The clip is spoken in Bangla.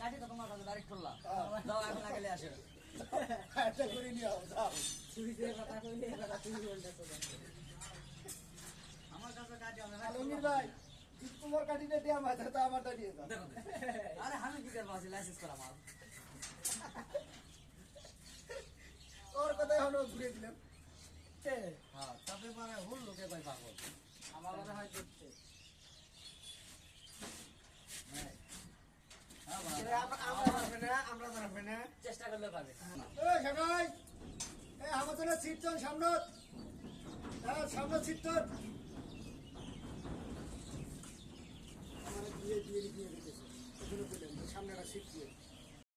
কাটি তো তোমার কাছে ডাইরেক্ট করলাম দাও এখন আগে আসে একটা করে নিও যাও তুমি যে কথা কইলে কথা তুমি বলতে তো আমার কাছে কাটি হবে না আলমগীর ভাই তোমার কাটিটা দিয়ে আমার তো আমারটা দিয়ে দাও আরে আমি কি করব আছে লাইসেন্স করা মাল ওর কথা হলো ঘুরে দিলাম হ্যাঁ তবে মানে হুল লোকে ভাই পাগল আমার কথা হয় দেখতে চেষ্টা করলে পাবে আমাদের সিটন সামনে সামনে সিটন আমার দিয়ে দিয়ে দিয়ে রেখেছে সামনে একটা সিট দিয়ে